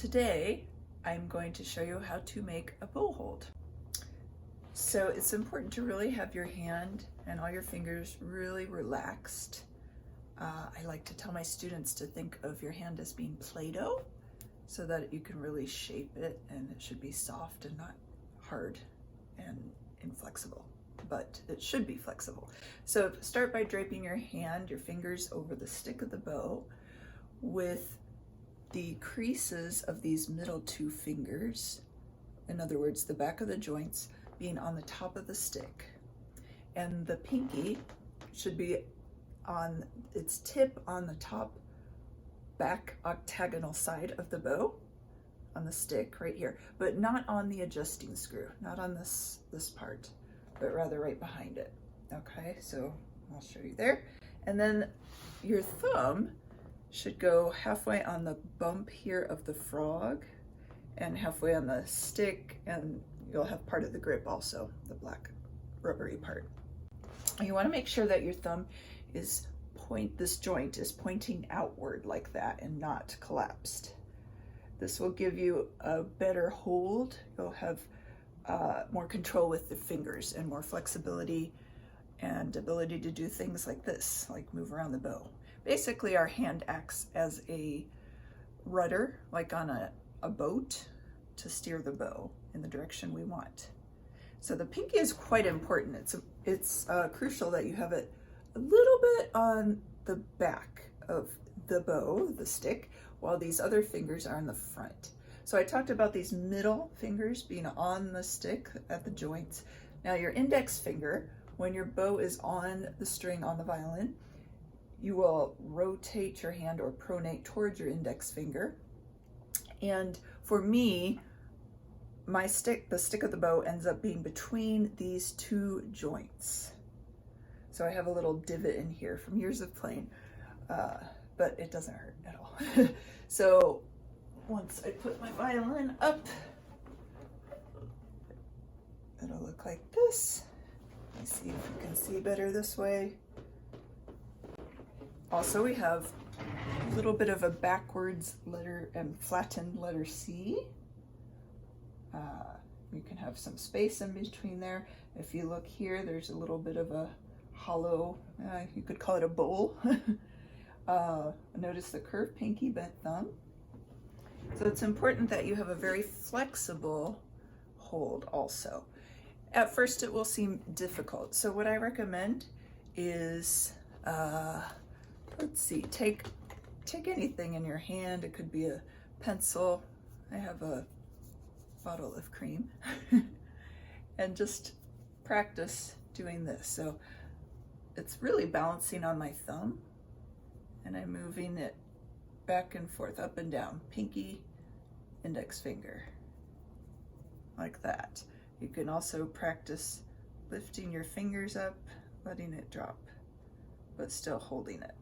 Today, I'm going to show you how to make a bow hold. So it's important to really have your hand and all your fingers really relaxed. I like to tell my students to think of your hand as being Play-Doh so that you can really shape it, and it should be soft and not hard and inflexible, but it should be flexible. So start by draping your hand, your fingers over the stick of the bow with the creases of these middle two fingers, in other words, the back of the joints, being on the top of the stick. And the pinky should be on its tip on the top back octagonal side of the bow, on the stick right here, but not on the adjusting screw, not on this part, but rather right behind it. Okay, so I'll show you there. And then your thumb should go halfway on the bump here of the frog and halfway on the stick, and you'll have part of the grip also, the black rubbery part. And you want to make sure that your thumb is this joint is pointing outward like that and not collapsed. This will give you a better hold. You'll have more control with the fingers and more flexibility and ability to do things like this, like move around the bow. Basically, our hand acts as a rudder, like on a boat, to steer the bow in the direction we want. So the pinky is quite important. It's crucial that you have it a little bit on the back of the bow, the stick, while these other fingers are in the front. So I talked about these middle fingers being on the stick at the joints. Now your index finger, when your bow is on the string on the violin, you will rotate your hand or pronate towards your index finger. And for me, the stick of the bow ends up being between these two joints. So I have a little divot in here from years of playing, but it doesn't hurt at all. So once I put my violin up, it'll look like this. Let me see if you can see better this way. Also, we have a little bit of a backwards letter and flattened letter C. You can have some space in between there. If you look here, there's a little bit of a hollow, you could call it a bowl. Notice the curved pinky, bent thumb. So it's important that you have a very flexible hold also. At first it will seem difficult. So what I recommend is, let's see, take anything in your hand. It could be a pencil. I have a bottle of cream. And just practice doing this. So it's really balancing on my thumb, and I'm moving it back and forth, up and down, pinky, index finger, like that. You can also practice lifting your fingers up, letting it drop, but still holding it.